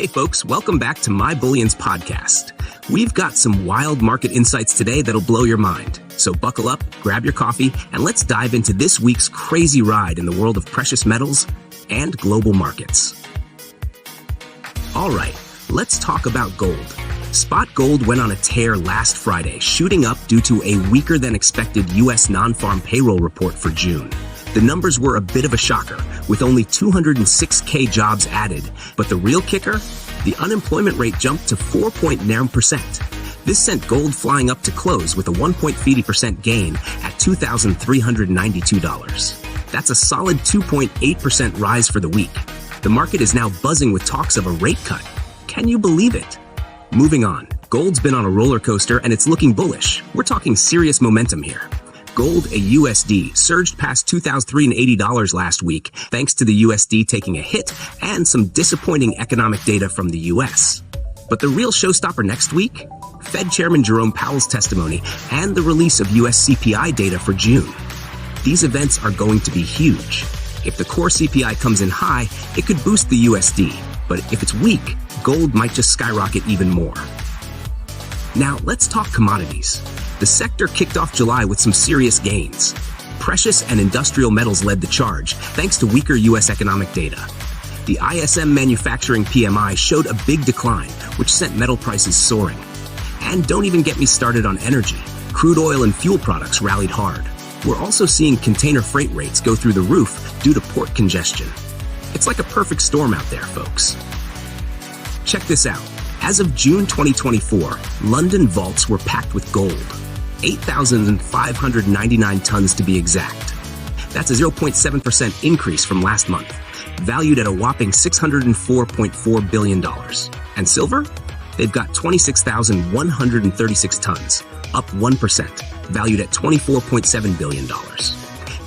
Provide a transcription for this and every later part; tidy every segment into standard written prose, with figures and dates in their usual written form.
Hey folks, welcome back to My Bullions Podcast. We've got some wild market insights today that'll blow your mind. So buckle up, grab your coffee, and let's dive into this week's crazy ride in the world of precious metals and global markets. All right, let's talk about gold. Spot gold went on a tear last Friday, shooting up due to a weaker than expected US nonfarm payroll report for June. The numbers were a bit of a shocker, with only 206K jobs added. But the real kicker? The unemployment rate jumped to 4.9%. This sent gold flying up to close with a 1.50% gain at $2,392. That's a solid 2.8% rise for the week. The market is now buzzing with talks of a rate cut. Can you believe it? Moving on, gold's been on a roller coaster and it's looking bullish. We're talking serious momentum here. Gold, a USD, surged past $2,380 last week, thanks to the USD taking a hit and some disappointing economic data from the US. But the real showstopper next week? Fed Chairman Jerome Powell's testimony and the release of US CPI data for June. These events are going to be huge. If the core CPI comes in high, it could boost the USD. But if it's weak, gold might just skyrocket even more. Now, let's talk commodities. The sector kicked off July with some serious gains. Precious and industrial metals led the charge, thanks to weaker U.S. economic data. The ISM manufacturing PMI showed a big decline, which sent metal prices soaring. And don't even get me started on energy. Crude oil and fuel products rallied hard. We're also seeing container freight rates go through the roof due to port congestion. It's like a perfect storm out there, folks. Check this out. As of June 2024, London vaults were packed with gold. 8,599 tons to be exact. That's a 0.7% increase from last month, valued at a whopping $604.4 billion. And silver? They've got 26,136 tons, up 1%, valued at $24.7 billion.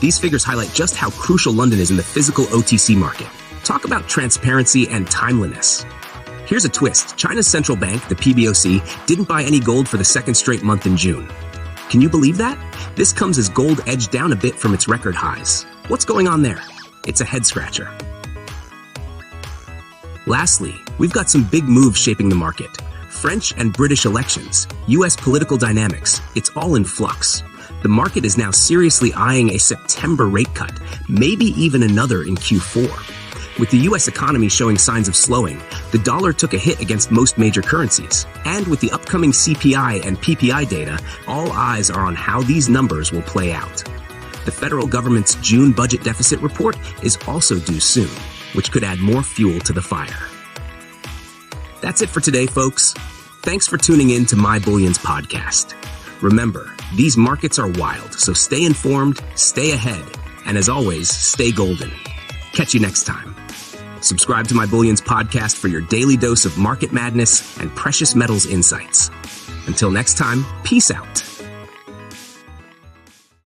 These figures highlight just how crucial London is in the physical OTC market. Talk about transparency and timeliness. Here's a twist. China's central bank, the PBOC, didn't buy any gold for the second straight month in June. Can you believe that? This comes as gold edged down a bit from its record highs. What's going on there? It's a head scratcher. Lastly, we've got some big moves shaping the market. French and British elections, US political dynamics, it's all in flux. The market is now seriously eyeing a September rate cut, maybe even another in Q4. With the US economy showing signs of slowing, the dollar took a hit against most major currencies. And with the upcoming CPI and PPI data, all eyes are on how these numbers will play out. The federal government's June budget deficit report is also due soon, which could add more fuel to the fire. That's it for today, folks. Thanks for tuning in to My Bullions Podcast. Remember, these markets are wild, so stay informed, stay ahead, and as always, stay golden. Catch you next time. Subscribe to My Bullions Podcast for your daily dose of market madness and precious metals insights. Until next time, peace out.